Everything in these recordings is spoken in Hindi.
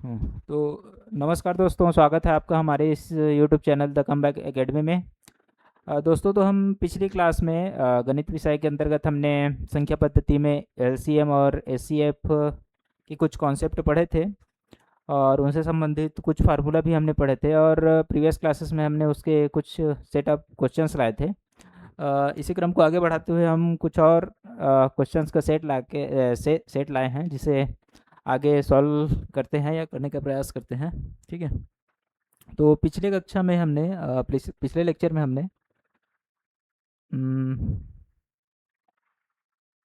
तो नमस्कार दोस्तों, स्वागत है आपका हमारे इस YouTube channel the comeback academy में। दोस्तों, तो हम पिछली क्लास में गणित विषय के अंतर्गत हमने संख्या पद्धति में एलसीएम और एचसीएफ के कुछ कॉन्सेप्ट पढ़े थे और उनसे संबंधित कुछ फार्मूला भी हमने पढ़े थे और प्रीवियस क्लासेस में हमने उसके कुछ सेटअप क्वेश्चंस लाए थे। इसी क्रम को आगे बढ़ाते हुए हम कुछ और क्वेश्चंस का सेट लाए हैं, जिसे आगे सॉल्व करते हैं या करने का प्रयास करते हैं। ठीक है। तो पिछले कक्षा में हमने पिछले लेक्चर में हमने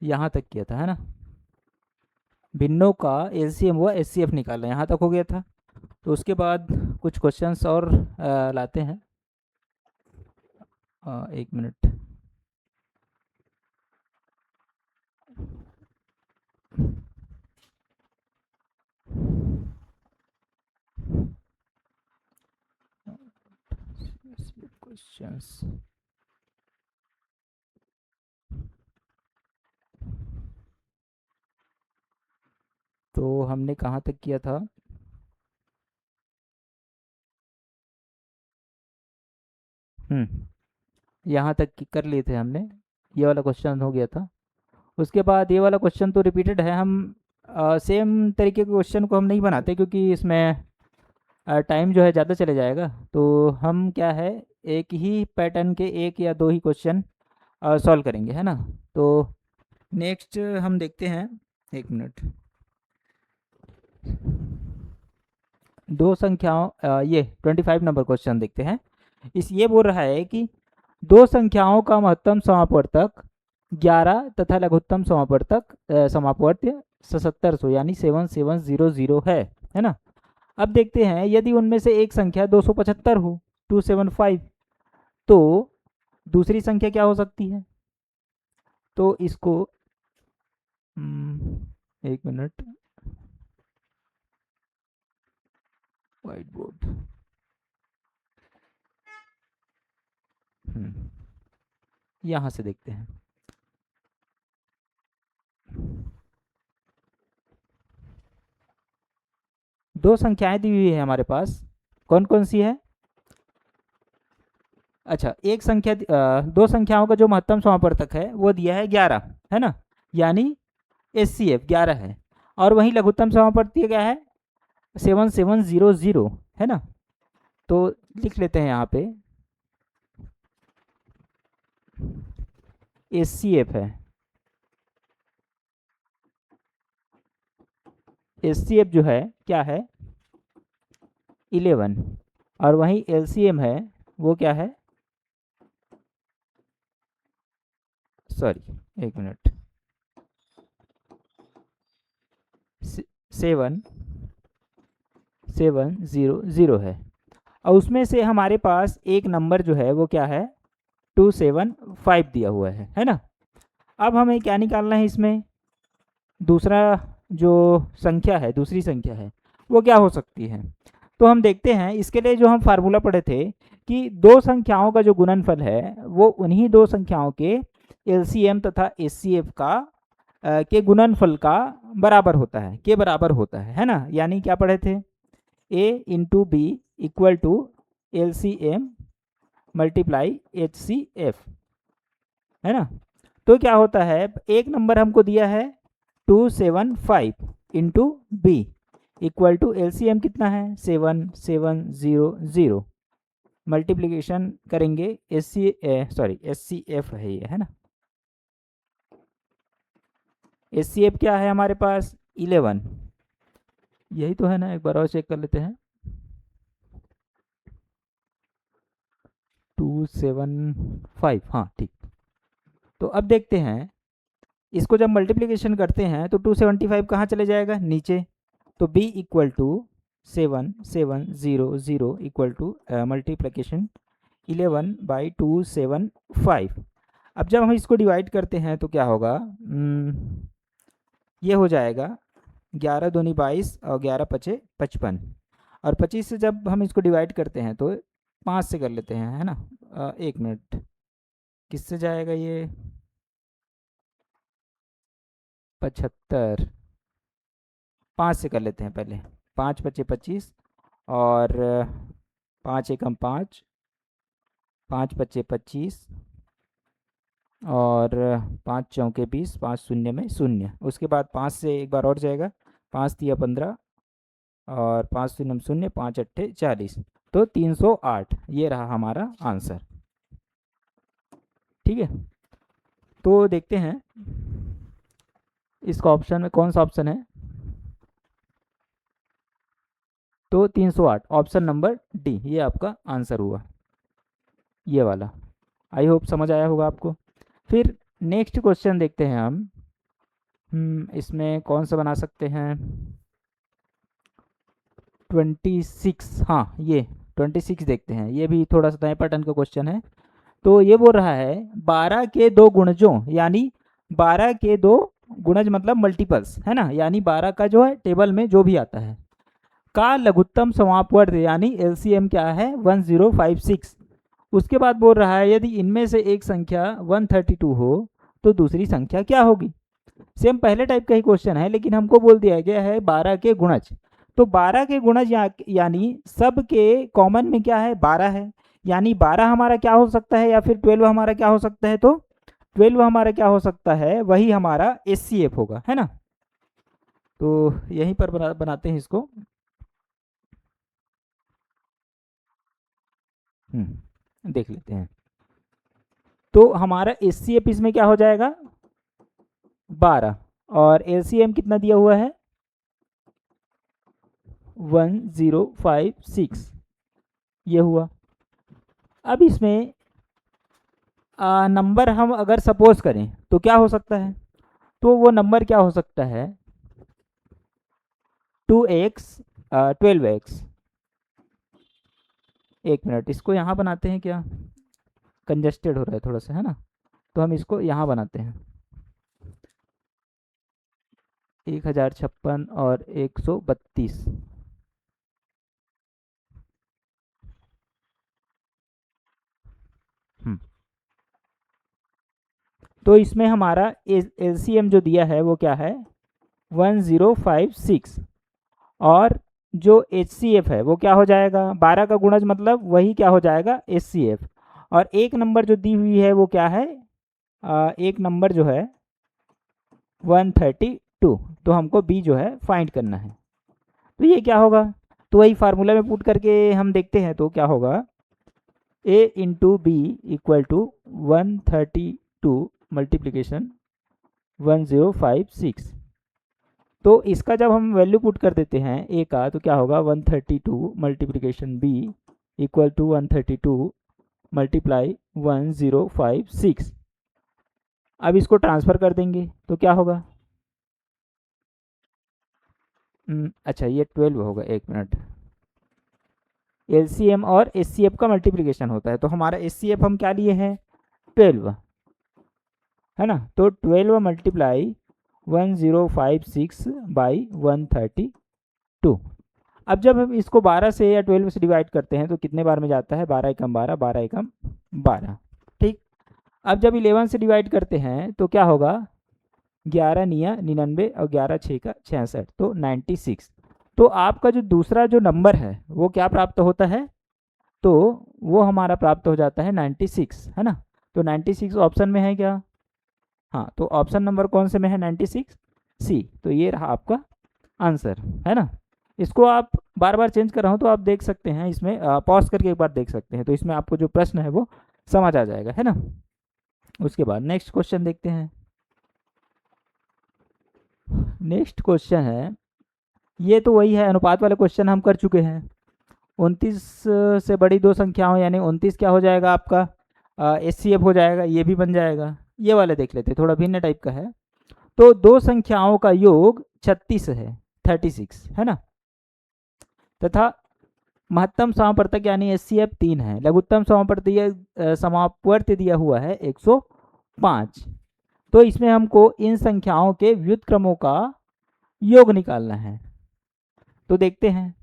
यहाँ तक किया था, है ना। भिन्नों का एलसीएम व एचसीएफ निकालना, यहाँ तक हो गया था। तो उसके बाद कुछ क्वेश्चंस और लाते हैं। एक मिनट। क्वेश्चंस। तो हमने कहाँ तक किया था? यहाँ तक कर लिए थे हमने। ये वाला क्वेश्चन हो गया था। उसके बाद ये वाला क्वेश्चन तो रिपीटेड है। हम सेम तरीके के क्वेश्चन को हम नहीं बनाते, क्योंकि इसमें टाइम जो है ज़्यादा चले जाएगा। तो हम क्या है, एक ही पैटर्न के एक या दो ही क्वेश्चन सॉल्व करेंगे, है ना। तो नेक्स्ट हम देखते हैं। एक मिनट। दो संख्याओं ये 25 नंबर क्वेश्चन देखते हैं। ये बोल रहा है कि दो संख्याओं का महत्तम समापवर्तक 11 तथा लघुत्तम समापवर्त्य 7700 यानी 7700 है ना। अब देखते हैं, यदि उनमें से एक संख्या 275 हो, 275, तो दूसरी संख्या क्या हो सकती है? तो इसको एक मिनट। White board. यहाँ से देखते हैं। दो संख्याएं दी हुई है हमारे पास। कौन कौन सी है? अच्छा, एक संख्या दो संख्याओं का जो महत्तम समापवर्तक है वो दिया है 11, है ना। यानी एच सी एफ 11 है। और वहीं लघुत्तम समापवर्ती क्या है? 7700, है ना। तो लिख लेते हैं यहाँ पे एच सी एफ है। एच सी एफ जो है क्या है? 11। और वहीं एल सी एम है, वो क्या है? सॉरी, एक मिनट। 7700 है। और उसमें से हमारे पास एक नंबर जो है वो क्या है? 275 दिया हुआ है ना। अब हमें क्या निकालना है इसमें? दूसरा जो संख्या है, दूसरी संख्या है, वो क्या हो सकती है? तो हम देखते हैं। इसके लिए जो हम फार्मूला पढ़े थे कि दो संख्याओं का जो गुणनफल है वो उन्हीं दो संख्याओं के एलसीएम तथा एचसीएफ का के गुणनफल का बराबर होता है, के बराबर होता है ना। यानी क्या पढ़े थे? A into B equal to L C M multiply H C F, है ना। तो क्या होता है, एक नंबर हमको दिया है 275 into B equal to L C M कितना है? 7700। मल्टीप्लीकेशन करेंगे एस सी एफ है ये, है ना। एस सी एफ क्या है हमारे पास? 11। यही तो है ना, एक बार और चेक कर लेते हैं। 275, हाँ ठीक। तो अब देखते हैं, इसको जब मल्टीप्लिकेशन करते हैं तो 275 कहाँ चले जाएगा? नीचे। तो b equal to 7700 equal to multiplication 11/275। अब जब हम इसको डिवाइड करते हैं तो क्या होगा? ये हो जाएगा 11 दूनी 22 और 11 पचे 55। और 25 से जब हम इसको डिवाइड करते हैं तो 5 से कर लेते हैं, है ना। एक मिनट, किससे जाएगा ये? 75। 5 से कर लेते हैं पहले। 5 पच्चे 25 और 5 एकम 5, 5 पच्चे 25 और 5 चौके 20, 5 शून्य में शून्य। उसके बाद 5 से एक बार और जाएगा, 5 तिया 15 और 5 शून्य में शून्य, 5 अट्ठे 40, तो 308 ये रहा हमारा आंसर। ठीक है, तो देखते हैं इसका ऑप्शन में कौन सा ऑप्शन है। तो 308 ऑप्शन नंबर डी ये आपका आंसर हुआ, ये वाला। आई होप समझ आया होगा आपको। फिर नेक्स्ट क्वेश्चन देखते हैं हम। इसमें कौन सा बना सकते हैं, 26, हाँ ये 26 देखते हैं। ये भी थोड़ा सा नए पैटर्न का क्वेश्चन है। तो ये बोल रहा है 12 के दो गुणजों, यानी 12 के दो गुणज मतलब मल्टीपल्स है ना, यानी 12 का जो है टेबल में जो भी आता है का लघुत्तम समापवर्त यानी एलसीएम क्या है 1056। उसके बाद बोल रहा है यदि इनमें से एक संख्या 132 हो तो दूसरी संख्या क्या होगी। सेम पहले टाइप का ही क्वेश्चन है, लेकिन हमको बोल दिया गया है 12 के गुणज। तो 12 के गुणज यानी सब के कॉमन में क्या है 12 है, यानी 12 हमारा क्या हो सकता है, या फिर 12 हमारा क्या हो सकता है। तो 12 हमारा क्या हो सकता है, वही हमारा एचसीएफ होगा, है ना। तो यहीं पर बनाते हैं इसको। देख लेते हैं। तो हमारा एचसीएफ इसमें क्या हो जाएगा 12, और एलसीएम कितना दिया हुआ है 1056, ये हुआ। अब इसमें नंबर हम अगर सपोज करें तो क्या हो सकता है, तो वो नंबर क्या हो सकता है 2x 12x। एक मिनट, इसको यहाँ बनाते हैं, क्या कंजस्टेड हो रहा है थोड़ा सा, है ना। तो हम इसको यहाँ बनाते हैं 1056 और 132। तो इसमें हमारा एलसीएम जो दिया है वो क्या है 1056, और जो एचसीएफ है वो क्या हो जाएगा 12 का गुणज मतलब वही क्या हो जाएगा एचसीएफ। और एक नंबर जो दी हुई है वो क्या है एक नंबर जो है 132। तो हमको बी जो है फाइंड करना है। तो ये क्या होगा, तो वही फार्मूला में पुट करके हम देखते हैं। तो क्या होगा a into B equal to 132 multiplication 1056। तो इसका जब हम वैल्यू पुट कर देते हैं a का, तो क्या होगा 132 multiplication b equal to 132 multiply 1056। अब इसको ट्रांसफ़र कर देंगे तो क्या होगा अच्छा ये 12 होगा, एक मिनट। एलसीएम और एचसीएफ का मल्टीप्लिकेशन होता है, तो हमारा एचसीएफ हम क्या लिए हैं 12, है ना। तो 12 मल्टीप्लाई 1056 बाई 132। अब जब हम इसको 12 से या 12 से डिवाइड करते हैं तो कितने बार में जाता है 12 एकम 12, 12 एकम 12, ठीक। अब जब 11 से डिवाइड करते हैं तो क्या होगा 11 निया 99 और 11 6 का 66, तो 96। तो आपका जो दूसरा जो नंबर है वो क्या प्राप्त होता है, तो वो हमारा प्राप्त हो जाता है 96, है ना। तो 96 ऑप्शन में है क्या, हाँ। तो ऑप्शन नंबर कौन से में है 96 सी। तो ये रहा आपका आंसर, है ना। इसको आप बार बार चेंज कर रहा हूँ तो आप देख सकते हैं, इसमें पॉज करके एक बार देख सकते हैं, तो इसमें आपको जो प्रश्न है वो समझ आ जाएगा, है ना। उसके बाद नेक्स्ट क्वेश्चन देखते हैं। नेक्स्ट क्वेश्चन है, ये तो वही है अनुपात वाले क्वेश्चन हम कर चुके हैं। 29 से बड़ी दो संख्याओं, यानी 29 क्या हो जाएगा आपका एचसीएफ हो जाएगा, ये भी बन जाएगा। ये वाले देख लेते हैं, थोड़ा भिन्न टाइप का है। तो दो संख्याओं का योग 36 है 36, है ना, तथा महत्तम समापवर्तक यानी एचसीएफ 3 है, लघुत्तम समापवर्त दिया हुआ है 105। तो इसमें हमको इन संख्याओं के व्युत्क्रमों का योग निकालना है। तो देखते हैं,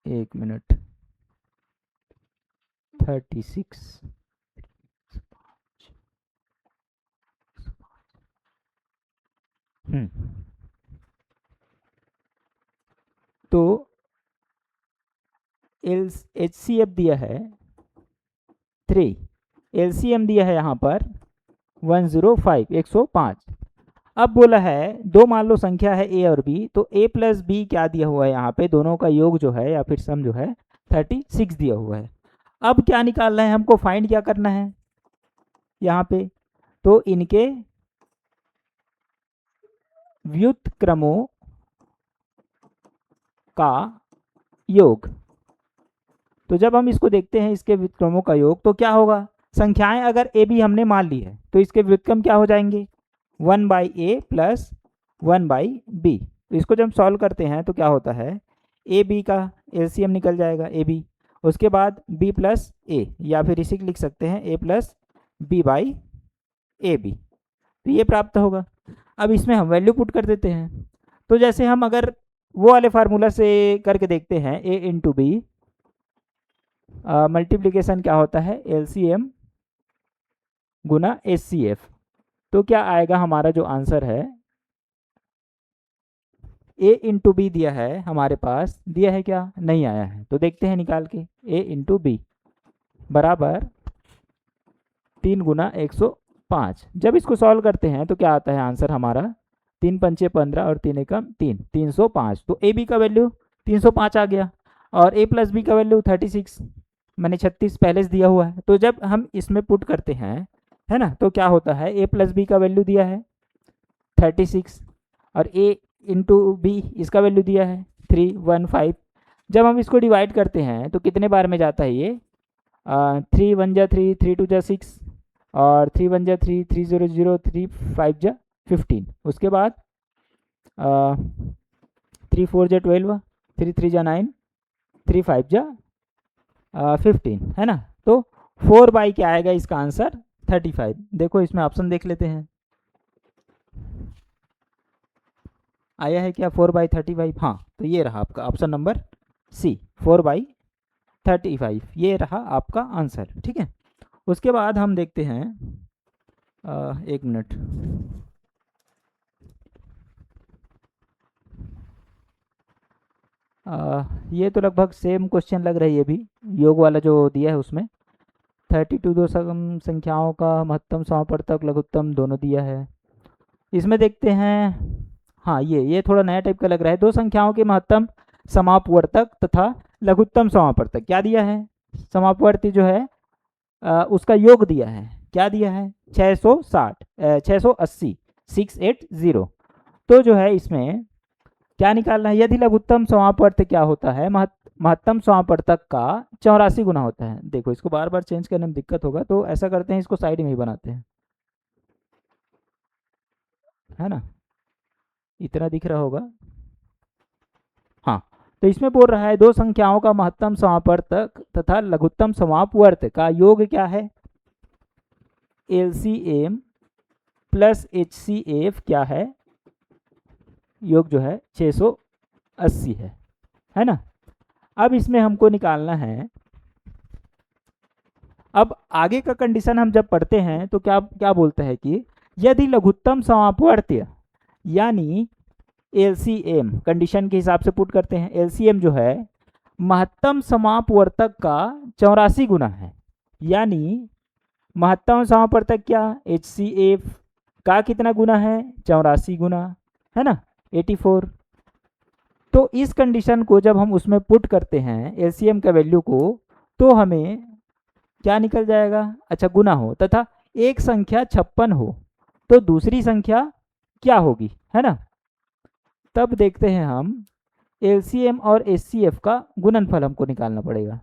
एक मिनट, 36 हम्म तो HCF दिया है 3, LCM दिया है यहाँ पर 105 105। अब बोला है दो मान लो संख्या है A और B, तो A प्लस B क्या दिया हुआ है यहाँ पे, दोनों का योग जो है या फिर सम जो है 36 दिया हुआ है। अब क्या निकालना है हमको, फाइंड क्या करना है यहाँ पे, तो इनके व्युत्क्रमों का योग। तो जब हम इसको देखते हैं इसके व्युत्क्रमों का योग तो क्या होगा, संख्याएं अगर ए बी हमने मान ली है तो इसके व्युत्क्रम क्या हो जाएंगे, 1/a प्लस 1/b। तो इसको जब हम सॉल्व करते हैं तो क्या होता है, ए बी का एलसीएम निकल जाएगा ए बी, उसके बाद b प्लस ए, या फिर इसी लिख सकते हैं a plus B by A B, तो ये प्राप्त होगा। अब इसमें हम वैल्यू पुट कर देते हैं, तो जैसे हम अगर वो वाले फार्मूला से करके देखते हैं a इंटू बी, मल्टीप्लीकेशन क्या होता है LCM गुना HCF, तो क्या आएगा हमारा जो आंसर है, A इंटू बी दिया है हमारे पास, दिया है क्या, नहीं आया है, तो देखते हैं निकाल के, A इंटू बी बराबर 3 गुना 105। जब इसको सॉल्व करते हैं तो क्या आता है आंसर हमारा, 3 पंचे 15 और 3 एकम 3, 305। तो ए बी का वैल्यू 305 आ गया और ए प्लस बी का वैल्यू 36, मैंने 36 पहले से दिया हुआ है। तो जब हम इसमें पुट करते हैं है ना, तो क्या होता है, ए प्लस बी का वैल्यू दिया है 36 और ए इंटू बी इसका वैल्यू दिया है 315। जब हम इसको डिवाइड करते हैं तो कितने बार में जाता है ये, 3 1 जा 3, 3 2 जा 6 और 3 1 जा 3, 3 0 0, 3 5 जा 15, उसके बाद 3 4 जा 12, 3 3 जा 9, 3 5 जा 15, है ना। तो 4 बाई क्या आएगा इसका आंसर 35। देखो इसमें ऑप्शन देख लेते हैं, आया है क्या 4/35, हाँ, तो ये रहा आपका ऑप्शन नंबर सी 4/35, ये रहा आपका आंसर, ठीक है। उसके बाद हम देखते हैं, एक मिनट, ये तो लगभग सेम क्वेश्चन लग रही है अभी, योग वाला जो दिया है उसमें 32 दो सम संख्याओं का महत्तम समापवर्तक लघुत्तम दोनों दिया है। इसमें देखते हैं, हाँ ये थोड़ा नया टाइप का लग रहा है, दो संख्याओं के महत्तम समापवर्तक तथा लघुत्तम समापवर्तक क्या दिया है, समापवर्ती जो है उसका योग दिया है, क्या दिया है 680 680। तो जो है इसमें क्या निकालना है, यदि लघुत्तम समापवर्त क्या होता है, महत्तम समापवर्तक का 84 गुना होता है। देखो इसको बार बार चेंज करने में दिक्कत होगा, तो ऐसा करते हैं इसको साइड में ही बनाते हैं, है ना, इतना दिख रहा होगा, हाँ। तो इसमें बोल रहा है दो संख्याओं का महत्तम समापवर्तक तथा लघुत्तम समापवर्त का योग क्या है, LCM प्लस HCF क्या है, योग जो है 680 है ना। अब इसमें हमको निकालना है, अब आगे का कंडीशन हम जब पढ़ते हैं तो क्या क्या बोलते हैं कि यदि लघुत्तम समापवर्त्य यानी LCM, कंडीशन के हिसाब से पुट करते हैं, LCM जो है महत्तम समापवर्तक का 84 गुना है, यानी महत्तम समापवर्तक क्या HCF का कितना गुना है 84 गुना, है ना 84। तो इस कंडीशन को जब हम उसमें पुट करते हैं LCM का वैल्यू को, तो हमें क्या निकल जाएगा, अच्छा गुना हो तथा एक संख्या 56 हो तो दूसरी संख्या क्या होगी, है ना। तब देखते हैं हम LCM और HCF का गुणनफल हमको निकालना पड़ेगा,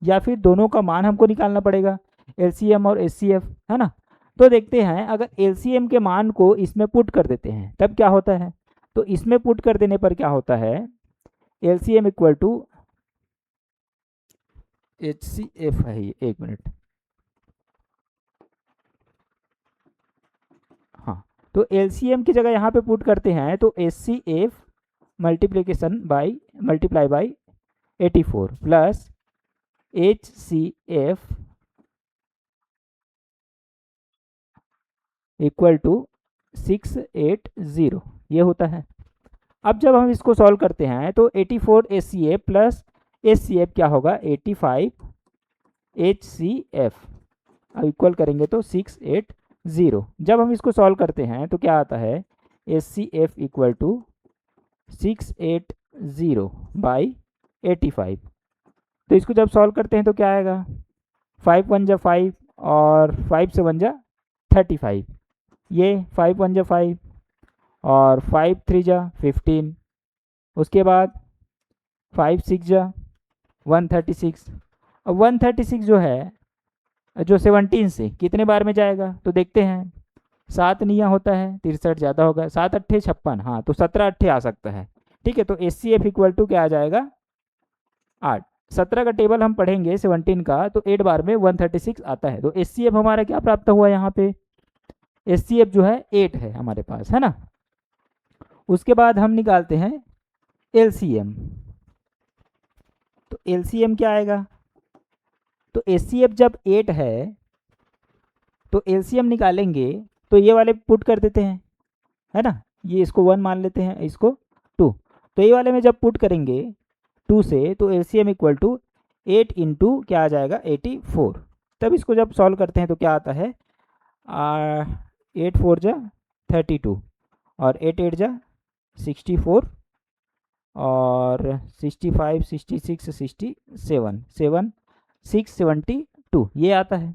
या फिर दोनों का मान हमको निकालना पड़ेगा LCM और HCF, है ना। तो देखते हैं अगर LCM के मान को इसमें पुट कर देते हैं तब क्या होता है, तो इसमें पुट कर देने पर क्या होता है, LCM इक्वल टू HCF है, एक मिनट, हाँ, तो LCM की जगह यहाँ पे पुट करते हैं तो HCF multiply by 84 plus HCF equal to 680, ये होता है। अब जब हम इसको सॉल्व करते हैं तो 84 HCF प्लस HCF क्या होगा 85 HCF, अब इक्वल करेंगे तो 680। जब हम इसको सॉल्व करते हैं तो क्या आता है HCF इक्वल टू 680 बाई 85। तो इसको जब सॉल्व करते हैं तो क्या आएगा 5 1 जा 5 और 5 से 1 जा 35, ये 5 1 जा 5 और 5 3 जा 15, उसके बाद 5 6 जा 136। अब 136 जो है जो 17 से कितने बार में जाएगा तो देखते हैं 7 निया होता है 63 ज़्यादा होगा 7 अट्ठे 56, हाँ तो 17 अट्ठे आ सकता है। ठीक है, तो HCF इक्वल टू क्या आ जाएगा 8। 17 का टेबल हम पढ़ेंगे 17 का तो 8 बार में 136 आता है। तो HCF हमारा क्या प्राप्त हुआ यहाँ पे HCF जो है 8 है हमारे पास, है ना। उसके बाद हम निकालते हैं LCM। तो LCM क्या आएगा तो HCF जब 8 है तो LCM निकालेंगे तो ये वाले पुट कर देते हैं, है ना, ये इसको 1 मान लेते हैं इसको 2। तो ये वाले में जब पुट करेंगे 2 से तो LCM इक्वल टू 8 इंटू क्या आ जाएगा 84। तब इसको जब सॉल्व करते हैं तो क्या आता है 8 4 जा 32 और 8 8 जा 64 और 65 66 67 7 672 ये आता है।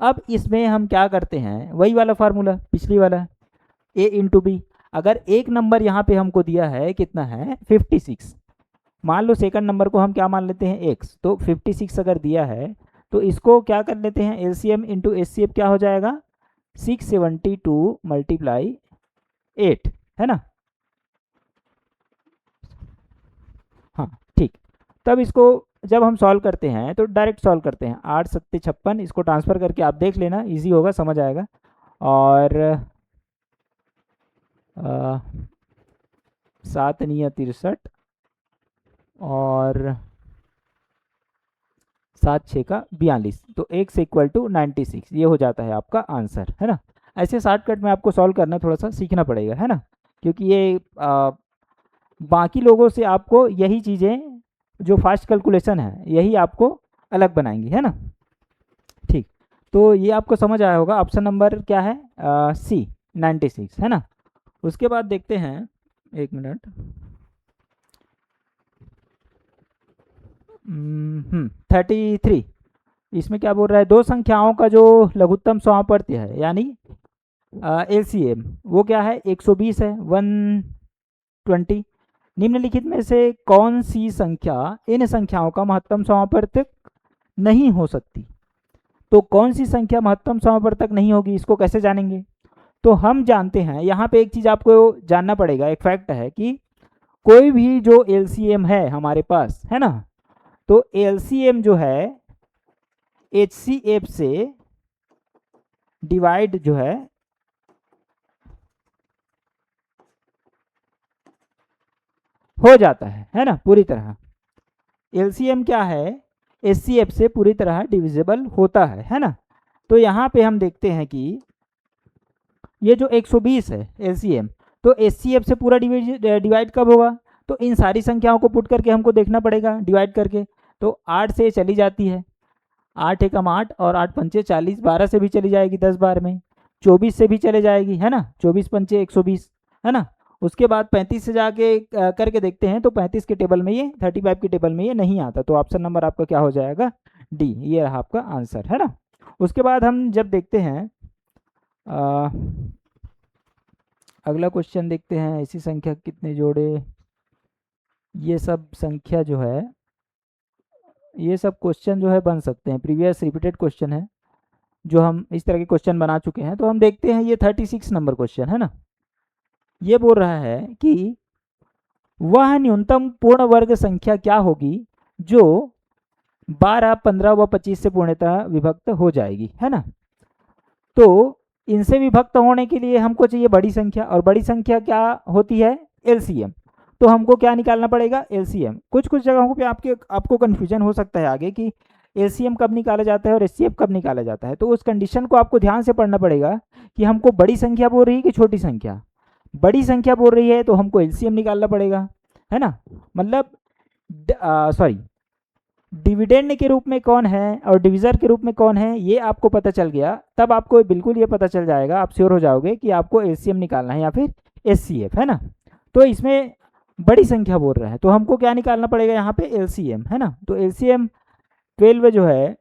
अब इसमें हम क्या करते हैं वही वाला फार्मूला पिछली वाला A इंटू बी। अगर एक नंबर यहाँ पे हमको दिया है कितना है 56, मान लो सेकंड नंबर को हम क्या मान लेते हैं x, तो 56 अगर दिया है तो इसको क्या कर लेते हैं LCM इंटू HCF क्या हो जाएगा 672 मल्टीप्लाई 8, है ना। हाँ ठीक, तब इसको जब हम सॉल्व करते हैं तो डायरेक्ट सॉल्व करते हैं 8 7 56, इसको ट्रांसफ़र करके आप देख लेना इजी होगा समझ आएगा। और 7 निया 63 और 7 6 का 42, तो x से इक्वल टू 96 ये हो जाता है आपका आंसर, है ना। ऐसे शॉर्टकट में आपको सॉल्व करना थोड़ा सा सीखना पड़ेगा, है ना, क्योंकि ये बाकी लोगों से आपको यही चीज़ें जो फास्ट कैलकुलेशन है यही आपको अलग बनाएंगी, है ना। ठीक, तो ये आपको समझ आया होगा। ऑप्शन नंबर क्या है C 96, है ना। उसके बाद देखते हैं 1 मिनट 33, इसमें क्या बोल रहा है दो संख्याओं का जो लघुत्तम समापर्त्य है यानी LCM वो क्या है 120 है 120। निम्नलिखित में से कौन सी संख्या इन संख्याओं का महत्तम समापर्तक नहीं हो सकती। तो कौन सी संख्या महत्तम समापर्तक नहीं होगी इसको कैसे जानेंगे। तो हम जानते हैं यहाँ पे एक चीज़ आपको जानना पड़ेगा, एक फैक्ट है कि कोई भी जो LCM है हमारे पास, है ना, तो LCM जो है HCF से डिवाइड जो है हो जाता है ना, पूरी तरह। LCM क्या है HCF से पूरी तरह डिविजिबल होता है ना। तो यहाँ पे हम देखते हैं कि ये जो 120 है LCM, तो HCF से पूरा डिवाइड कब होगा, तो इन सारी संख्याओं को पुट करके हमको देखना पड़ेगा डिवाइड करके। तो 8 से चली जाती है, 8 एकम 8 और 8 पंचे 40, 12 से भी चली जाएगी 10 बार में, 24 से भी चले जाएगी, है ना, 24 पंचे 120, है ना। उसके बाद 35 से जाके करके देखते हैं तो 35 के टेबल में ये 35 के टेबल में ये नहीं आता। तो ऑप्शन नंबर आपका क्या हो जाएगा D, ये रहा आपका आंसर, है ना। उसके बाद हम जब देखते हैं अगला क्वेश्चन देखते हैं, ऐसी संख्या कितने जोड़े, ये सब संख्या जो है ये सब क्वेश्चन जो है बन सकते हैं, प्रीवियस रिपीटेड क्वेश्चन है जो हम इस तरह के क्वेश्चन बना चुके हैं। तो हम देखते हैं ये 36 नंबर क्वेश्चन है ना। ये बोल रहा है कि वह न्यूनतम पूर्ण वर्ग संख्या क्या होगी जो 12, 15 व 25 से पूर्णतः विभक्त हो जाएगी, है ना। तो इनसे विभक्त होने के लिए हमको चाहिए बड़ी संख्या, और बड़ी संख्या क्या होती है LCM। तो हमको क्या निकालना पड़ेगा LCM। कुछ कुछ जगहों पे आपको कन्फ्यूजन हो सकता है आगे कि LCM कब निकाला जाता है और HCF कब निकाला जाता है। तो उस कंडीशन को आपको ध्यान से पढ़ना पड़ेगा कि हमको बड़ी संख्या बोल रही है कि छोटी संख्या। बड़ी संख्या बोल रही है तो हमको एलसीएम निकालना पड़ेगा, है ना। मतलब सॉरी, डिविडेंड के रूप में कौन है और डिविज़र के रूप में कौन है ये आपको पता चल गया, तब आपको बिल्कुल ये पता चल जाएगा, आप श्योर हो जाओगे कि आपको एलसीएम निकालना है या फिर एचसीएफ, है ना। तो इसमें बड़ी संख्या बोल रहा है तो हमको क्या निकालना पड़ेगा यहाँ पे एलसीएम, है ना। तो एलसीएम 12 जो है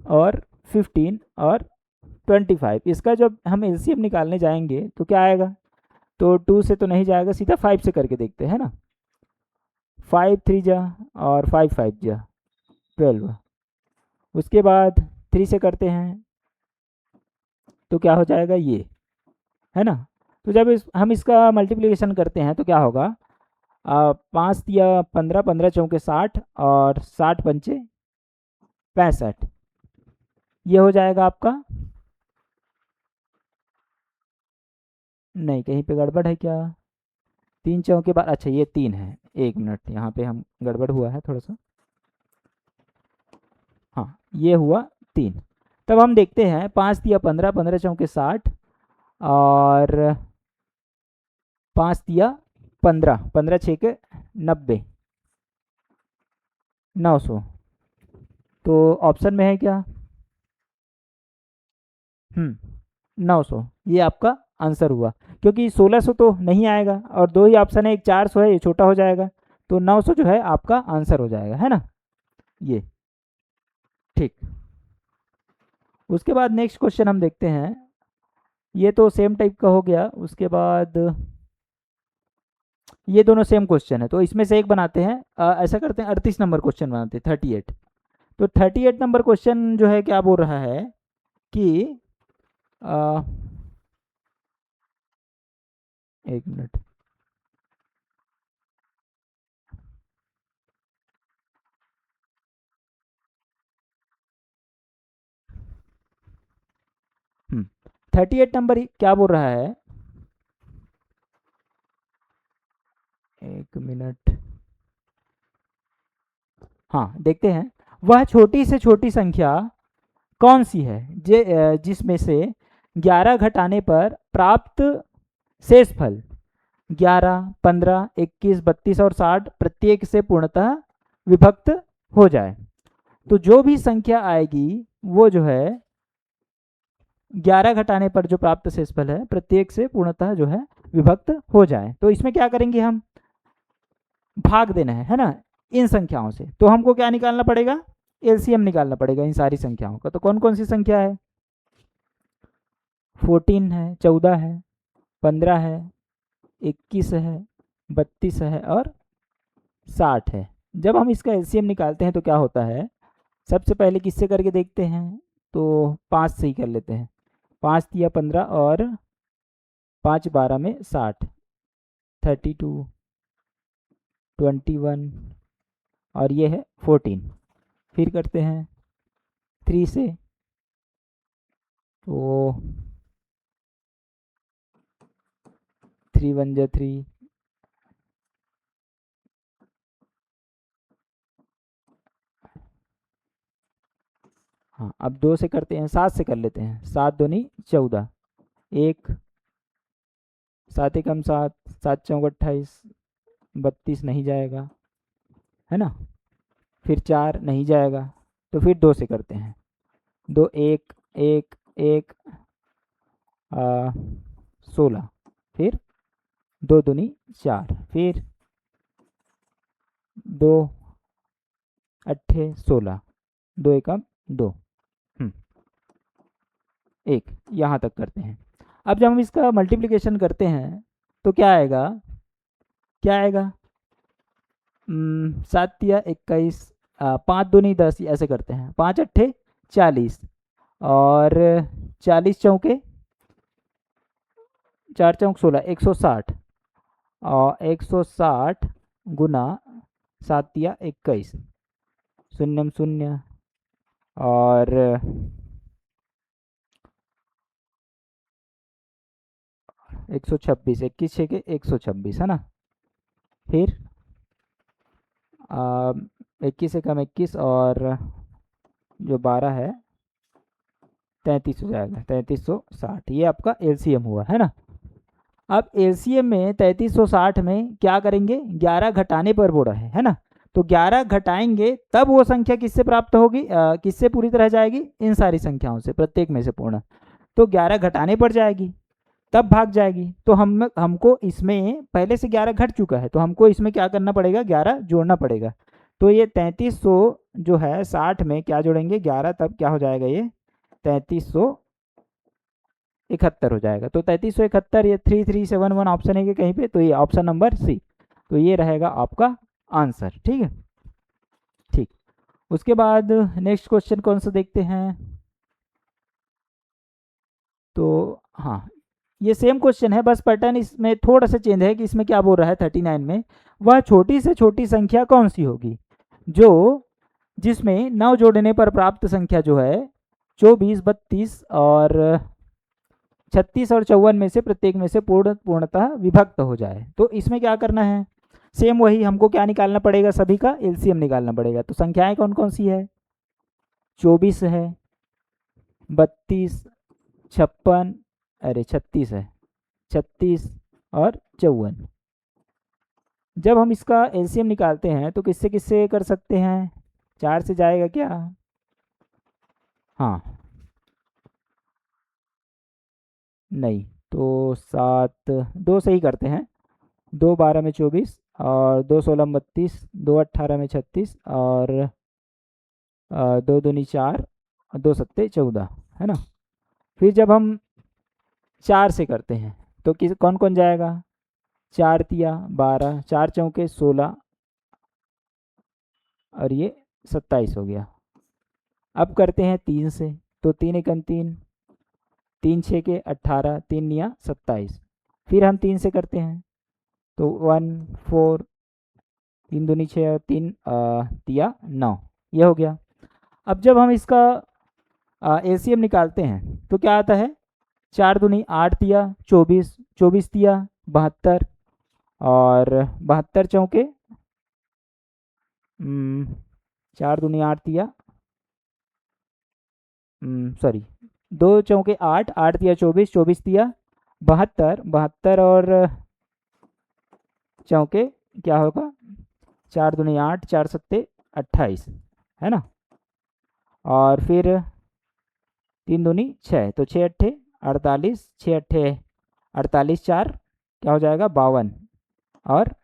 और 15 और 25, इसका जब हम एलसीएम निकालने जाएंगे तो क्या आएगा, तो 2 से तो नहीं जाएगा, सीधा 5 से करके देखते हैं ना। 5 3 जा और 5 5 जा 12, उसके बाद 3 से करते हैं तो क्या हो जाएगा ये, है ना। तो जब हम इसका मल्टीप्लिकेशन करते हैं तो क्या होगा, 5 या 15, 15 चौके 60 और 60 पंचे 65, ये हो जाएगा आपका। नहीं, कहीं पे गड़बड़ है क्या, 3 चौके बाद, अच्छा ये 3 है, 1 मिनट यहाँ पे हम गड़बड़ हुआ है थोड़ा सा, हाँ ये हुआ 3। तब हम देखते हैं 5 या 15, 15 चौके 60 और 5 या 15, 15 छः के 90, 900, तो ऑप्शन में है क्या, 900, ये आपका आंसर हुआ। क्योंकि 1600 तो नहीं आएगा और दो ही ऑप्शन है, एक 400 है, ये छोटा हो जाएगा, तो 900 जो है आपका आंसर हो जाएगा, है ना ये। ठीक, उसके बाद नेक्स्ट क्वेश्चन हम देखते हैं, ये तो सेम टाइप का हो गया। उसके बाद ये दोनों सेम क्वेश्चन है तो इसमें से एक बनाते हैं, ऐसा करते हैं 38 नंबर क्वेश्चन बनाते हैं, 38। तो 38 नंबर क्वेश्चन जो है क्या बोल रहा है कि 1 मिनट, हम्म 38 नंबर क्या बोल रहा है, 1 मिनट, हाँ देखते हैं, वह छोटी से छोटी संख्या कौन सी है जिसमें से 11 घटाने पर प्राप्त शेष फल 11, 15, 21, 32 और 60 प्रत्येक से पूर्णतः विभक्त हो जाए। तो जो भी संख्या आएगी वो जो है 11 घटाने पर जो प्राप्त शेषफल है प्रत्येक से पूर्णतः जो है विभक्त हो जाए। तो इसमें क्या करेंगे, हम भाग देना है ना इन संख्याओं से। तो हमको क्या निकालना पड़ेगा, एलसीएम निकालना पड़ेगा इन सारी संख्याओं का। तो कौन कौन सी संख्या है, 14 है, 14 है, 15 है, 21 है, 32 है और 60 है। जब हम इसका एलसीएम निकालते हैं तो क्या होता है, सबसे पहले किससे करके देखते हैं, तो 5 से ही कर लेते हैं। 5 या 15 और 5 12 में 60, 32, 21 और ये है 14। फिर करते हैं 3 से, तो 3 1 जा 3, हाँ अब 2 से करते हैं, 7 से कर लेते हैं, 7 दूनी 14, 1, 7 एकम 7, 7 चौक 28, 32 नहीं जाएगा, है ना। फिर 4 नहीं जाएगा, तो फिर 2 से करते हैं, 2 1 1 1 16, फिर 2 दूनी 4, फिर 2 अट्ठे 16, 2 एकम 2, 1, यहाँ तक करते हैं। अब जब हम इसका मल्टीप्लिकेशन करते हैं तो क्या आएगा, क्या आएगा, 7 या 21, 5 दूनी 10, ऐसे करते हैं, 5 अट्ठे 40 और 40 चौके 4 चौक 16, 160 और 160 गुना 7 या 21, शून्यम शून्य और 126, 21 छः के 126, है ना। फिर 21 से कम 21 और जो 12 है 33 हो जाएगा, 3360, ये आपका एलसीएम हुआ, है ना। अब एलसीएम में 3360 में क्या करेंगे, 11 घटाने पर बोल रहे हैं, है ना। तो 11 घटाएंगे तब वो संख्या किससे प्राप्त होगी, किससे पूरी तरह जाएगी, इन सारी संख्याओं से, प्रत्येक में से पूर्ण। तो 11 घटाने पर जाएगी, तब भाग जाएगी। तो हमको इसमें पहले से 11 घट चुका है, तो हमको इसमें क्या करना पड़ेगा, 11 जोड़ना पड़ेगा। तो ये 3300 जो है 60 में क्या जोड़ेंगे, 11, तब क्या हो जाएगा, ये 3371 हो जाएगा। तो 3371, ये 3371 ऑप्शन है कि कहीं पे, तो ये ऑप्शन नंबर सी, तो ये रहेगा आपका आंसर। ठीक है, ठीक। उसके बाद नेक्स्ट क्वेश्चन कौन सा देखते हैं। तो हाँ, ये सेम क्वेश्चन है, बस पैटर्न इसमें थोड़ा सा चेंज है कि इसमें क्या बोल रहा है 39 में, वह छोटी से छोटी संख्या कौन सी होगी जो जिसमें 9 जोड़ने पर प्राप्त संख्या जो है 24, 32 और 36 और 54 में से प्रत्येक में से पूर्णतः विभक्त हो जाए। तो इसमें क्या करना है, सेम वही हमको क्या निकालना पड़ेगा, सभी का एलसीएम निकालना पड़ेगा। तो संख्याएं कौन कौन सी है, 24 है, 32, 56, अरे 36 है, 36 और 54। जब हम इसका एलसीएम निकालते हैं तो किससे किससे कर सकते हैं, 4 से जाएगा क्या, हाँ नहीं, तो 7, 2 से ही करते हैं। 2 12 में 24 और 2 16 में 32, 2 18 में 36 और 2 दूनी 4, 2 सत्ते 14, है ना। फिर जब हम 4 से करते हैं तो किस कौन कौन जाएगा, 4 तिया 12, 4 चौके 16 और ये 27 हो गया। अब करते हैं 3 से, तो 3 एकम 3, 3 6 के 18, 3 निया 27। फिर हम 3 से करते हैं तो 1 4, 3 दूनी 6 और 3 तिया 9, ये हो गया। अब जब हम इसका एलसीएम निकालते हैं तो क्या आता है, 4 दूनी 8 तिया 24, 24 तिया 72 और 72 चौके 4 दूनी 8 तिया सॉरी 2 चौके 8, 8 तिया 24, 24 तिया 72, 72 और चौके क्या होगा, 4 दूनी 8, 4 सत्ते 28, है ना। और फिर 3 दूनी 6, तो 6 अट्ठे 48, 6 अट्ठे 48, 4 क्या हो जाएगा 52 और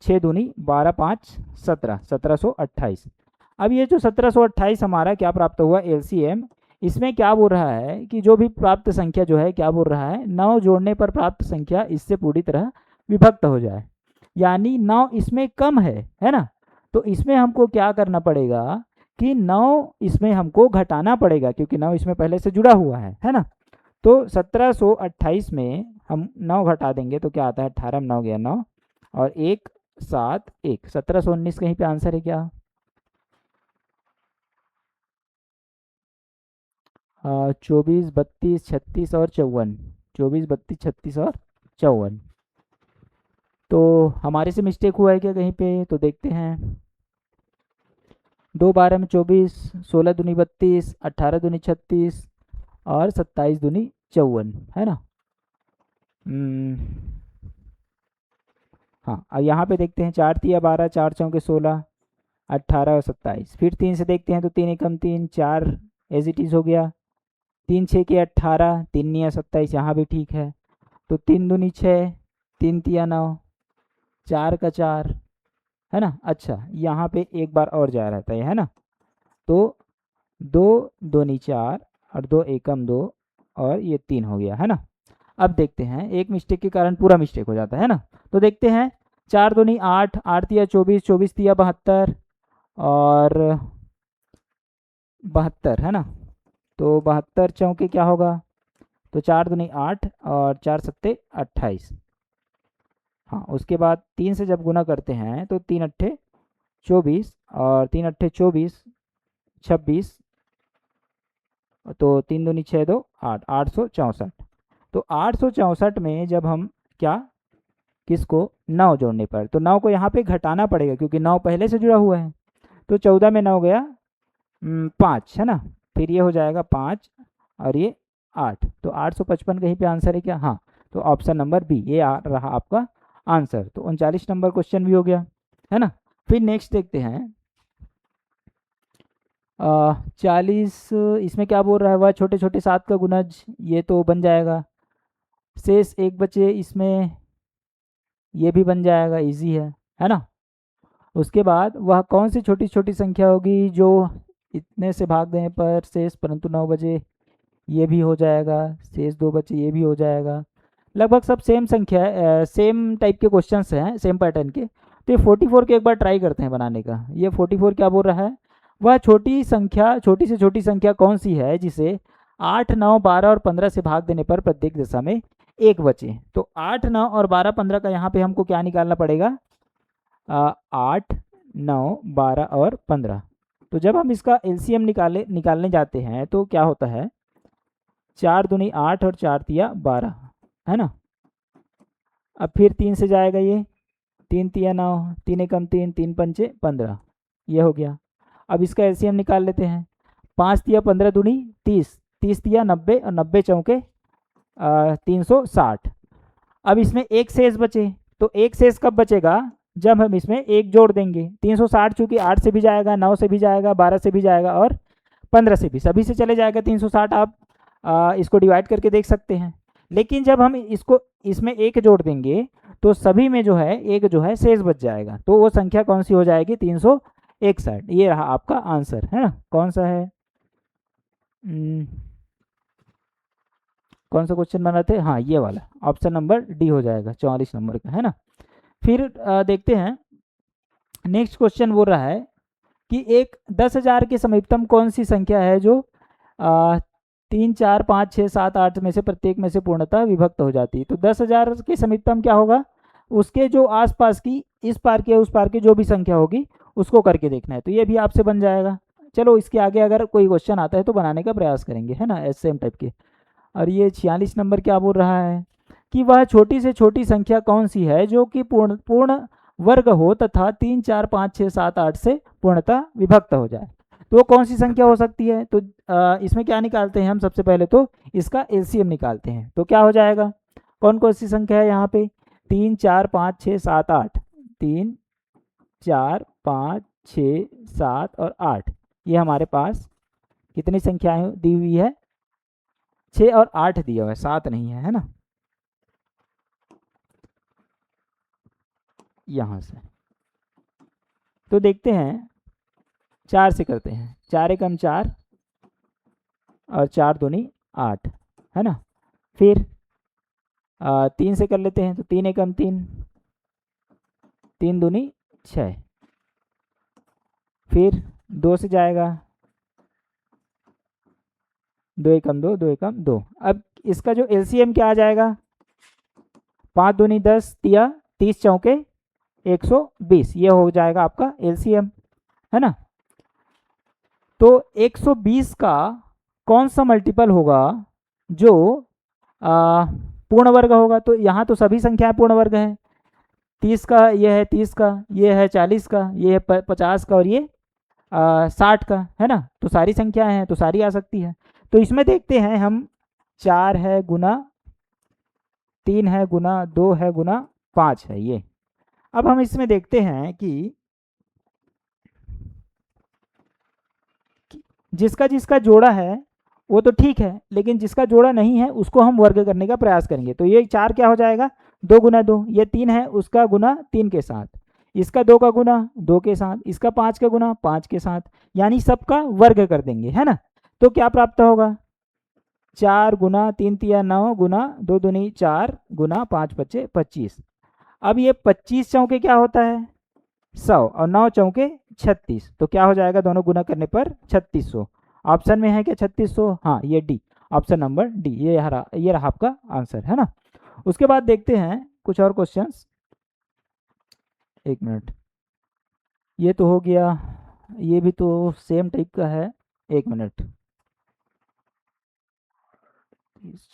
6 दूनी 12, 5 17, 1728। अब ये जो 1728 हमारा क्या प्राप्त हुआ एलसीएम, इसमें क्या बोल रहा है कि जो भी प्राप्त संख्या जो है क्या बोल रहा है, 9 जोड़ने पर प्राप्त संख्या इससे पूरी तरह विभक्त हो जाए, यानी 9 इसमें कम है ना। तो इसमें हमको क्या करना पड़ेगा कि 9 इसमें हमको घटाना पड़ेगा, क्योंकि 9 इसमें पहले से जुड़ा हुआ है ना। तो 1728 में हम 9 घटा देंगे तो क्या आता है, 18 में 9 गया 9 और 1 7 1, 1719 कहीं पे आंसर है क्या, 24 32 36 और 54, 24 32 36 और 54। तो हमारे से मिस्टेक हुआ है क्या कहीं पे, तो देखते हैं। 2 12 में 24, 16 दूनी 32, 18 दूनी 36 और 27 दूनी 54, है ना। हाँ, अब यहाँ पे देखते हैं, 4 तिया 12, 4 चौके 16, 18 और 27। फिर 3 से देखते हैं तो 3 एकम 3, 4 एज इट इज़ हो गया, 3 6 के 18, 3 निया 27, यहाँ भी ठीक है। तो 3 दूनी 6, 3 तिया 9, 4 का 4, है ना। अच्छा, यहाँ पे एक बार और जा रहता है ना, तो 2 दूनी 4 और 2 एकम 2 और ये 3 हो गया, है ना। अब देखते हैं, एक मिस्टेक के कारण पूरा मिस्टेक हो जाता है ना। तो देखते हैं, 4 दूनी 8, 8 तिया 24, 24 तिया 72 और 72, है ना। तो 72 चौके क्या होगा, तो 4 दूनी 8 और 4 सत्ते 28। हाँ, उसके बाद 3 से जब गुना करते हैं तो 3 अट्ठे 24 और 3 अट्ठे 24 26, तो 3 दूनी 6 2 8, 864। तो 864 में जब हम क्या, किसको, 9 जोड़ने पर, तो 9 को यहाँ पे घटाना पड़ेगा क्योंकि 9 पहले से जुड़ा हुआ है। तो 14 में 9 गया 5, है ना। फिर ये हो जाएगा 5 और ये 8, तो 855 कहीं पे आंसर है क्या, हाँ। तो ऑप्शन नंबर बी ये रहा आपका आंसर। तो 39 नंबर क्वेश्चन भी हो गया, है ना। फिर नेक्स्ट देखते हैं 40, इसमें क्या बोल रहा है, वह छोटे छोटे 7 का गुणज, ये तो बन जाएगा। शेष एक बचे इसमें, ये भी बन जाएगा, इजी है ना। उसके बाद वह कौन सी छोटी छोटी संख्या होगी जो इतने से भाग देने पर शेष परंतु 9 बजे, ये भी हो जाएगा। शेष 2 बचे, ये भी हो जाएगा। लगभग सब सेम संख्या है, सेम टाइप के क्वेश्चंस हैं, सेम पैटर्न के। तो ये 44 के एक बार ट्राई करते हैं बनाने का। ये 44 क्या बोल रहा है, वह छोटी संख्या, छोटी से छोटी संख्या कौन सी है जिसे 8, 9, 12 और 15 से भाग देने पर प्रत्येक दशा में एक बचे। तो 8, 9 और 12, 15 का यहाँ पे हमको क्या निकालना पड़ेगा, 8, 9, 12 और 15। तो जब हम इसका एलसीएम निकालने जाते हैं तो क्या होता है, 4 दूनी 8 और 4 तिया 12, है ना। अब फिर 3 से जाएगा, ये 3 तिया 9, 3 एकम 3, 3 पंचे 15, ये हो गया। अब इसका एलसीएम निकाल लेते हैं, 5 तिया 15 दूनी 30, 30 तिया 90 और 90 चौके 360। अब इसमें एक शेष बचे, तो एक शेष कब बचेगा, जब हम इसमें एक जोड़ देंगे। 360 चूँकि 8 से भी जाएगा, 9 से भी जाएगा, 12 से भी जाएगा और 15 से भी, सभी से चले जाएगा 360। आप इसको डिवाइड करके देख सकते हैं। लेकिन जब हम इसको इसमें एक जोड़ देंगे तो सभी में जो है एक जो है शेष बच जाएगा। तो वो संख्या कौन सी हो जाएगी, 361। ये रहा आपका आंसर, है ना। कौन सा है, कौन सा क्वेश्चन बना थे, हाँ ये वाला, ऑप्शन नंबर डी हो जाएगा 44 नंबर का, है ना। फिर देखते हैं नेक्स्ट क्वेश्चन बोल रहा है कि एक 10,000 की समीपतम कौन सी संख्या है जो 3, 4, 5, 6, 7, 8 में से प्रत्येक में से पूर्णतः विभक्त हो जाती है। तो 10,000 के समीपतम क्या होगा, उसके जो आसपास की, इस पार के उस पार की जो भी संख्या होगी उसको करके देखना है। तो ये भी आपसे बन जाएगा। चलो इसके आगे अगर कोई क्वेश्चन आता है तो बनाने का प्रयास करेंगे, है ना, सेम टाइप के। और ये 46 नंबर क्या बोल रहा है कि वह छोटी से छोटी संख्या कौन सी है जो कि पूर्ण वर्ग हो तथा 3, 4, 5, 6, 7, 8 से पूर्णतः विभक्त हो जाए। तो वो कौन सी संख्या हो सकती है, तो इसमें क्या निकालते हैं हम, सबसे पहले तो इसका एलसीएम निकालते हैं। तो क्या हो जाएगा, कौन कौन सी संख्या है यहाँ पे, 3, 4, 5, 6, 7, 8, 3, 4, 5, 6, 7 और 8, ये हमारे पास कितनी संख्याएं दी हुई है, 6 और 8 दिया हुआ है, 7 नहीं है, है ना। यहाँ से तो देखते हैं, 4 से करते हैं, 4 एकम 4 और 4 दूनी 8, है ना। फिर 3 से कर लेते हैं, तो 3 एकम 3, 3 दूनी 6। फिर 2 से जाएगा, 2 एकम 2, 2 एकम 2। अब इसका जो एलसीएम क्या आ जाएगा, 5 दूनी 10 तिया 30 चौके 120, ये हो जाएगा आपका एलसीएम, है ना। तो 120 का कौन सा मल्टीपल होगा जो पूर्ण वर्ग होगा। तो यहाँ तो सभी संख्याएं पूर्ण वर्ग है, 30 का ये है, 30 का ये है, 40 का ये है, 50 का और ये 60 का, है ना। तो सारी संख्याएं हैं तो सारी आ सकती है। तो इसमें देखते हैं हम, 4 है गुना 3 है गुना 2 है गुना 5 है ये। अब हम इसमें देखते हैं कि जिसका जिसका जोड़ा है वो तो ठीक है, लेकिन जिसका जोड़ा नहीं है उसको हम वर्ग करने का प्रयास करेंगे। तो ये 4 क्या हो जाएगा, 2 गुना 2, ये 3 है उसका गुना 3 के साथ, इसका 2 का गुना 2 के साथ, इसका 5 का गुना 5 के साथ, यानी सबका वर्ग कर देंगे, है ना। तो क्या प्राप्त होगा, 4 गुना 3 तिया 9 गुना 2 दूनी 4 गुना 5 पच्चे 25। अब ये 25 चौके क्या होता है, 100 और 9 चौके 36। तो क्या हो जाएगा, दोनों गुना करने पर 3600। ऑप्शन में है क्या 3600, हाँ ये डी, ऑप्शन नंबर डी, ये रहा आपका आंसर, है ना। उसके बाद देखते हैं कुछ और क्वेश्चंस, एक मिनट, ये तो हो गया, ये भी तो सेम टाइप का है, एक मिनट,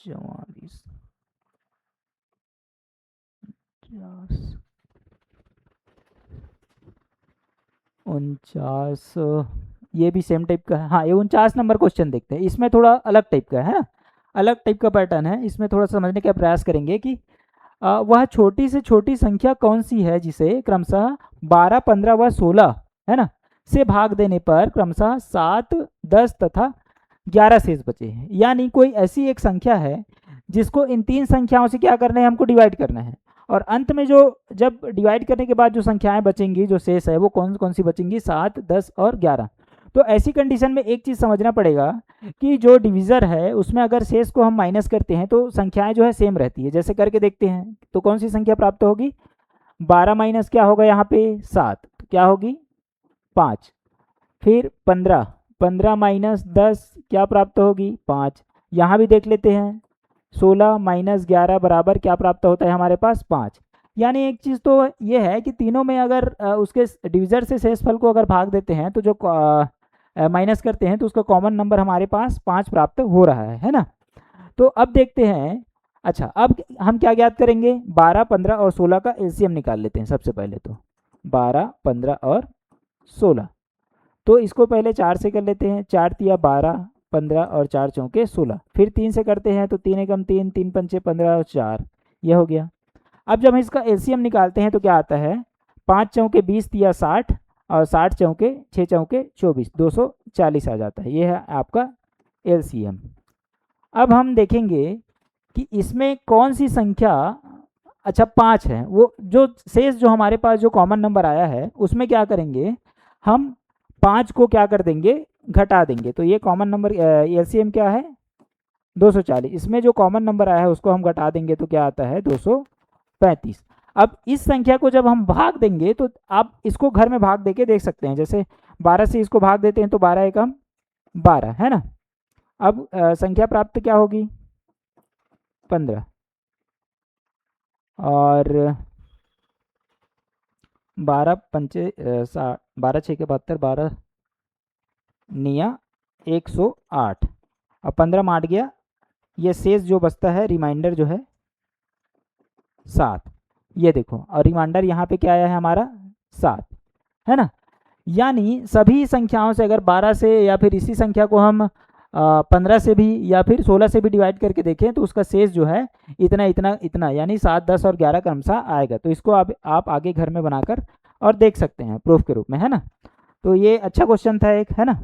44, 49, ये भी सेम टाइप का है। हाँ ये 49 नंबर क्वेश्चन देखते हैं, इसमें थोड़ा अलग टाइप का है ना। अलग टाइप का पैटर्न है। इसमें थोड़ा सा समझने का प्रयास करेंगे कि वह छोटी से छोटी संख्या कौन सी है जिसे क्रमशः 12, 15 व 16 है ना से भाग देने पर क्रमशः 7, 10 तथा 11 शेष बचे हैं। यानी कोई ऐसी एक संख्या है जिसको इन तीन संख्याओं से क्या करना है, हमको डिवाइड करना है, और अंत में जो जब डिवाइड करने के बाद जो संख्याएं बचेंगी, जो शेष है वो कौन कौन सी बचेंगी, 7, 10 और 11। तो ऐसी कंडीशन में एक चीज़ समझना पड़ेगा कि जो डिविज़र है उसमें अगर शेष को हम माइनस करते हैं तो संख्याएं जो है सेम रहती है। जैसे करके देखते हैं तो कौन सी संख्या प्राप्त होगी, 12 माइनस क्या होगा यहाँ पे 7, तो क्या होगी 5। फिर 15, 15 माइनस 10 क्या प्राप्त होगी 5। यहाँ भी देख लेते हैं 16 माइनस 11 बराबर क्या प्राप्त होता है हमारे पास 5। यानी एक चीज़ तो ये है कि तीनों में अगर उसके डिविज़र से शेषफल को अगर भाग देते हैं तो जो माइनस करते हैं तो उसका कॉमन नंबर हमारे पास 5 प्राप्त हो रहा है ना। तो अब देखते हैं, अच्छा अब हम क्या ज्ञात करेंगे, 12, 15 और 16 का एलसीएम निकाल लेते हैं सबसे पहले। तो 12, 15 और 16, तो इसको पहले 4 से कर लेते हैं, 4 तिया 12, 15 और 4 चौके 16। फिर 3 से करते हैं तो 3 एकम 3, 3 पंचे 15 और 4, यह हो गया। अब जब हम इसका एलसीएम निकालते हैं तो क्या आता है, 5 चौके 20 तिया 60 और 60 चौके 6 चौके 24, 240 आ जाता है। ये है आपका एलसीएम। अब हम देखेंगे कि इसमें कौन सी संख्या, अच्छा 5 है, वो जो शेष जो हमारे पास जो कॉमन नंबर आया है उसमें क्या करेंगे, हम 5 को क्या कर देंगे, घटा देंगे। तो ये कॉमन नंबर एलसीएम क्या है 240, इसमें जो कॉमन नंबर आया है उसको हम घटा देंगे तो क्या आता है 235। अब इस संख्या को जब हम भाग देंगे तो आप इसको घर में भाग देके देख सकते हैं। जैसे 12 से इसको भाग देते हैं तो 12 एकम 12 है ना। अब संख्या प्राप्त क्या होगी 15 और 12 पंचे 12 6 के 72, 12 निया 108, अब 15 माट गया, ये शेष जो बचता है रिमाइंडर जो है 7, ये देखो, और रिमाइंडर यहाँ पे क्या आया है हमारा 7 है ना। यानी सभी संख्याओं से अगर 12 से या फिर इसी संख्या को हम 15 से भी या फिर 16 से भी डिवाइड करके देखें तो उसका शेष जो है इतना इतना इतना, यानी 7, 10 और 11 क्रमशः आएगा। तो इसको आप आगे घर में बनाकर और देख सकते हैं प्रूफ के रूप में, है ना। तो ये अच्छा क्वेश्चन था एक, है ना।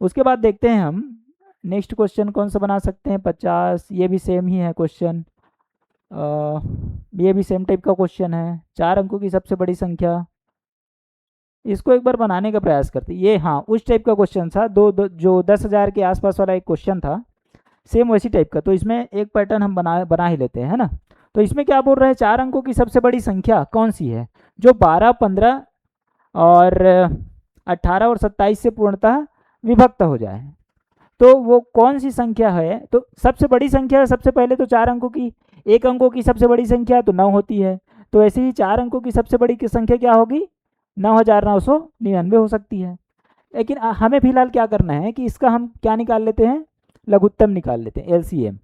उसके बाद देखते हैं हम नेक्स्ट क्वेश्चन कौन सा बना सकते हैं, 50, ये भी सेम ही है क्वेश्चन, ये भी सेम टाइप का क्वेश्चन है, 4 अंकों की सबसे बड़ी संख्या। इसको एक बार बनाने का प्रयास करते हैं। ये हाँ उस टाइप का क्वेश्चन था, जो 10,000 के आसपास वाला एक क्वेश्चन था, सेम वैसी टाइप का। तो इसमें एक पैटर्न हम बना ही लेते हैं, है ना। तो इसमें क्या बोल रहे हैं, 4 अंकों की सबसे बड़ी संख्या कौन सी है जो 12, 15 और 18 और 27 से पूर्णतः विभक्त हो जाए। तो वो कौन सी संख्या है, तो सबसे बड़ी संख्या सबसे पहले तो 4 अंकों की, 1 अंकों की सबसे बड़ी संख्या तो 9 होती है। तो ऐसे ही 4 अंकों की सबसे बड़ी संख्या क्या होगी 9,999 हो सकती है। लेकिन हमें फिलहाल क्या करना है कि इसका हम क्या निकाल लेते हैं, लघुत्तम निकाल लेते हैं, एलसीएम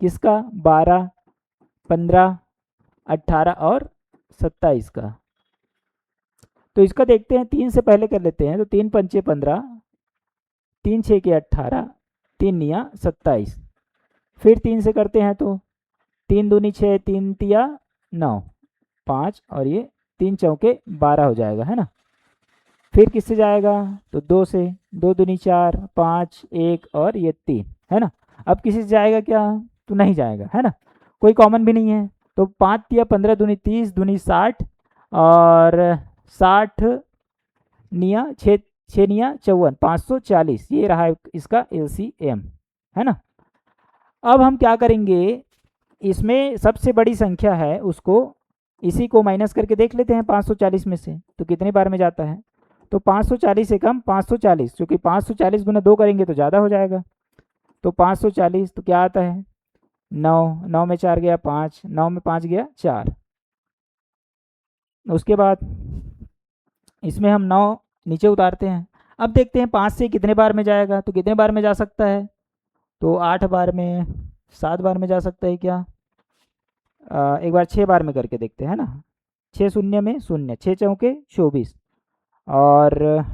किसका, 12, 15, 18 और 27 का। तो इसका देखते हैं, 3 से पहले कर लेते हैं। तो 3 पंचे 15, 3 6 के 18, 3 निया 27, फिर 3 से करते हैं तो 3 दूनी 6, 3 तिया 9, 5 और ये 3 चौके 12 हो जाएगा, है ना। फिर किससे जाएगा, तो 2 से, 2 दूनी 4, 5, 1 और ये 3, है ना। अब किसी से जाएगा क्या, तो नहीं जाएगा, है ना, कोई कॉमन भी नहीं है। तो 5 तिया 15 दूनी 30, दूनी 60 और 60 निया 6 निया 54, 540, ये रहा इसका एलसीएम, है ना। अब हम क्या करेंगे, इसमें सबसे बड़ी संख्या है उसको, इसी को माइनस करके देख लेते हैं 540 में से, तो कितने बार में जाता है। तो 540 से कम 540, क्योंकि 540 गुना 2 करेंगे तो ज़्यादा हो जाएगा। तो 540 तो क्या आता है 9, 9 में 4 गया 5, 9 में 5 गया 4। उसके बाद इसमें हम 9 नीचे उतारते हैं। अब देखते हैं 5 से कितने बार में जाएगा, तो कितने बार में जा सकता है, तो 8 बार में, 7 बार में जा सकता है क्या, एक बार 6 बार में करके देखते हैं, है ना। 6 शून्य में शून्य, 6 चौके 24 और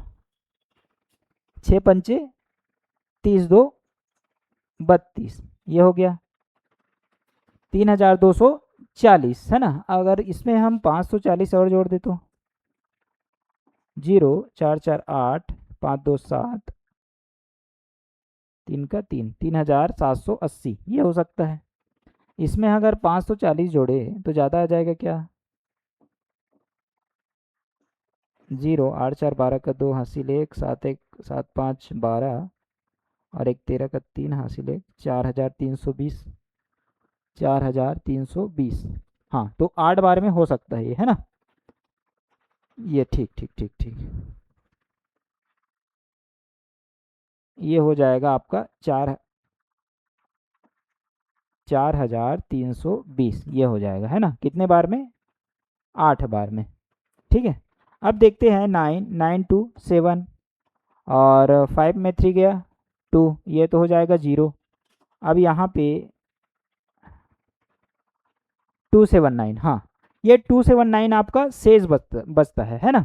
6 पंचे 30, 2 32, ये हो गया 3240 है ना। अगर इसमें हम 540 और जोड़ दे तो 0 4 4 8 5 2 7 3 का 3 3780 ये हो सकता है। इसमें अगर 540 जोड़े तो ज़्यादा आ जाएगा क्या? 0 8 4 12 का 2 हासिल 1 7 1 7 5 12 और 1 13 का 3 हासिल 1 4320 4320। हाँ तो 8 बार में हो सकता है ये, है ना। ये ठीक ठीक ठीक ठीक, ये हो जाएगा आपका 4320 ये हो जाएगा, है ना। कितने बार में? 8 बार में। ठीक है। अब देखते हैं 9 9 2 7 और 5 में 3 गया 2, ये तो हो जाएगा 0। अब यहाँ पे 279, हाँ ये 279 आपका शेष बचता है ना।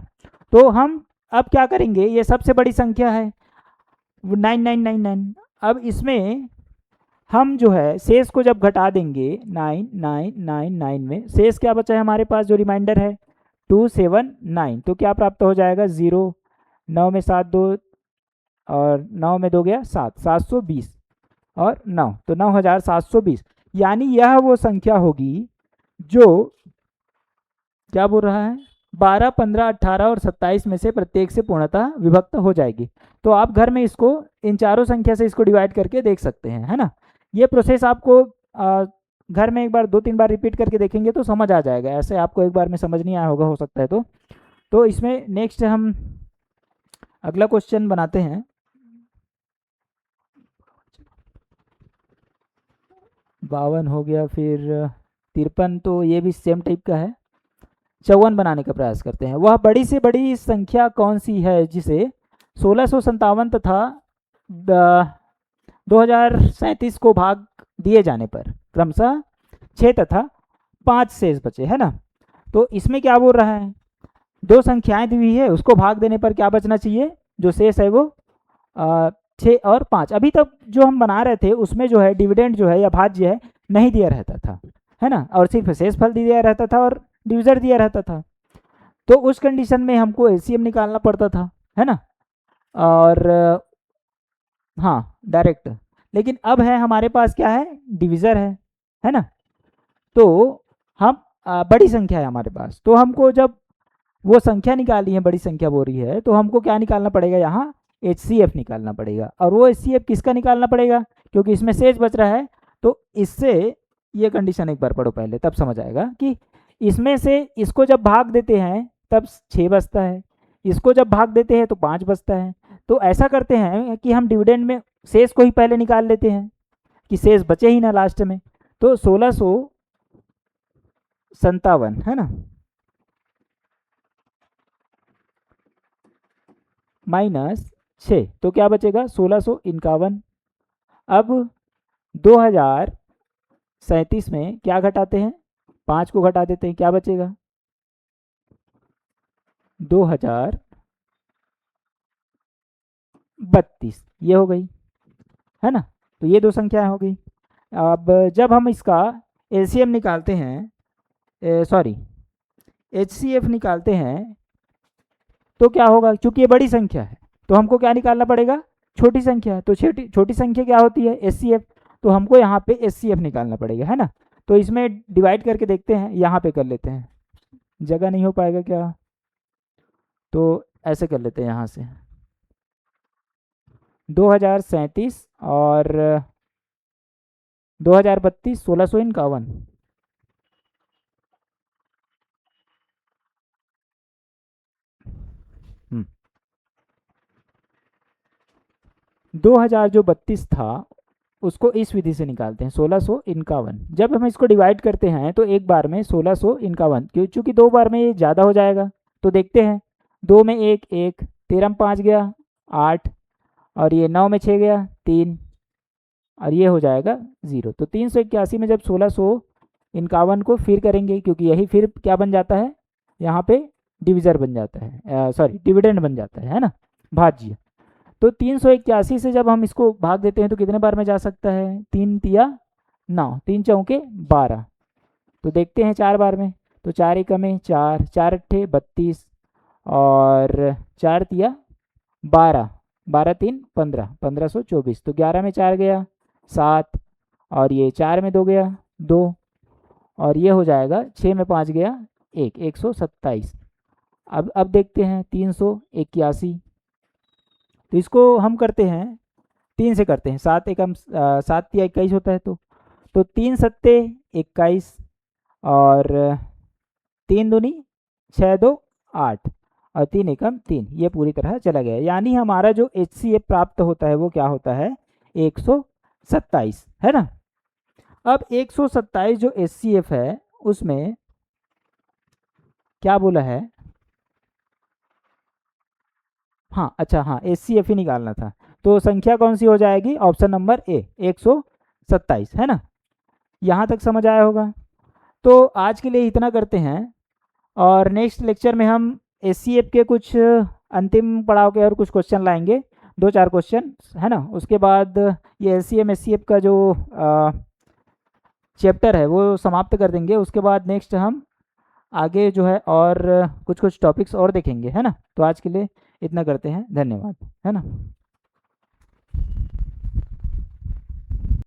तो हम अब क्या करेंगे, ये सबसे बड़ी संख्या है 9999। अब इसमें हम जो है शेष को जब घटा देंगे 9999 में शेष क्या बचा है हमारे पास, जो रिमाइंडर है 279, तो क्या प्राप्त हो जाएगा 0 9 में 7 2 और 9 में 2 गया 7 720 और 9 तो 9720। यानी यह वो संख्या होगी जो क्या बोल रहा है 12 15 18 और 27 में से प्रत्येक से पूर्णतः विभक्त हो जाएगी। तो आप घर में इसको इन चारों संख्या से इसको डिवाइड करके देख सकते हैं, है ना। ये प्रोसेस आपको घर में एक बार 2-3 बार रिपीट करके देखेंगे तो समझ आ जाएगा। ऐसे आपको एक बार में समझ नहीं आया होगा, हो सकता है तो इसमें नेक्स्ट हम अगला क्वेश्चन बनाते हैं। 52 हो गया, फिर 53, तो ये भी सेम टाइप का है। 54 बनाने का प्रयास करते हैं। वह बड़ी से बड़ी संख्या कौन सी है जिसे 1657 तथा 2037 को भाग दिए जाने पर क्रमशः 6 तथा 5 शेष बचे, है ना। तो इसमें क्या बोल रहा है, दो संख्याएं दी हुई है, उसको भाग देने पर क्या बचना चाहिए, जो शेष है वो 6 और 5। अभी तक जो हम बना रहे थे उसमें जो है डिविडेंड जो है या भाज्य है नहीं दिया रहता था, है ना, और सिर्फ शेष फल दिया रहता था और डिविजर दिया रहता था। तो उस कंडीशन में हमको एलसीएम निकालना पड़ता था, है ना, और हाँ डायरेक्ट। लेकिन अब है हमारे पास क्या है, डिविज़र है ना। तो हम बड़ी संख्या है हमारे पास, तो हमको जब वो संख्या निकाली है, बड़ी संख्या बोल रही है, तो हमको क्या निकालना पड़ेगा, यहाँ HCF निकालना पड़ेगा। और वो HCF किसका निकालना पड़ेगा, क्योंकि इसमें शेष बच रहा है। तो इससे ये कंडीशन एक बार पढ़ो पहले, तब समझ आएगा कि इसमें से इसको जब भाग देते हैं तब 6 बचता है, इसको जब भाग देते हैं तो 5 बचता है। तो ऐसा करते हैं कि हम डिविडेंड में शेष को ही पहले निकाल लेते हैं कि शेष बचे ही ना लास्ट में। तो 1657 है ना, माइनस 6, तो क्या बचेगा 1651। अब 2037 में क्या घटाते हैं, 5 को घटा देते हैं, क्या बचेगा 2032, ये हो गई, है ना। तो ये दो संख्याएं हो गई। अब जब हम इसका एलसीएम निकालते हैं, सॉरी एचसीएफ निकालते हैं, तो क्या होगा, क्योंकि ये बड़ी संख्या है तो हमको क्या निकालना पड़ेगा, छोटी संख्या। तो छोटी संख्या क्या होती है, एचसीएफ। तो हमको यहाँ पे एचसीएफ निकालना पड़ेगा, है ना। तो इसमें डिवाइड करके देखते हैं, यहाँ पे कर लेते हैं, जगह नहीं हो पाएगा क्या, तो ऐसे कर लेते हैं यहाँ से 2037 और 2032 1651। 2000 जो 32 था उसको इस विधि से निकालते हैं 1651। जब हम इसको डिवाइड करते हैं तो एक बार में 1651, क्यों, चूँकि 2 बार में ये ज़्यादा हो जाएगा। तो देखते हैं, 2 में 1 1, 13 में 5 गया 8, और ये 9 में 6 गया 3, और ये हो जाएगा 0। तो 381 में जब 1651 को फिर करेंगे, क्योंकि यही फिर क्या बन जाता है, यहाँ पे डिविज़र बन जाता है, सॉरी डिविडेंड बन जाता है ना, भाज्य। तो 381 से जब हम इसको भाग देते हैं तो कितने बार में जा सकता है? 3 तिया 9, 3 चौके 12। तो देखते हैं 4 बार में, तो 4 एकम में 4, 4 अट्ठे 32 और 4 तिया 12, 12 3 15, 1524। तो 11 में 4 गया 7, और ये 4 में 2 गया 2, और ये हो जाएगा 6 में 5 गया 1, 127। अब देखते हैं 381। तो इसको हम करते हैं 3 से करते हैं, 7 एकम 7 या 21 होता है। तो 3 सत्ते 21 और 3 दूनी 6 2 8 और 3 एकम 3, ये पूरी तरह चला गया। यानी हमारा जो HCF प्राप्त होता है वो क्या होता है? 127, है ना। अब 127 जो HCF है उसमें क्या बोला है? हाँ अच्छा, हाँ HCF ही निकालना था। तो संख्या कौन सी हो जाएगी? ऑप्शन नंबर ए 127, है ना। यहाँ तक समझ आया होगा। तो आज के लिए इतना करते हैं, और नेक्स्ट लेक्चर में हम HCF के कुछ अंतिम पड़ाव के और कुछ क्वेश्चन लाएंगे, 2-4 क्वेश्चन, है ना। उसके बाद ये LCM HCF का जो चैप्टर है वो समाप्त कर देंगे। उसके बाद नेक्स्ट हम आगे जो है और कुछ कुछ टॉपिक्स और देखेंगे, है ना। तो आज के लिए इतना करते हैं, धन्यवाद, है ना।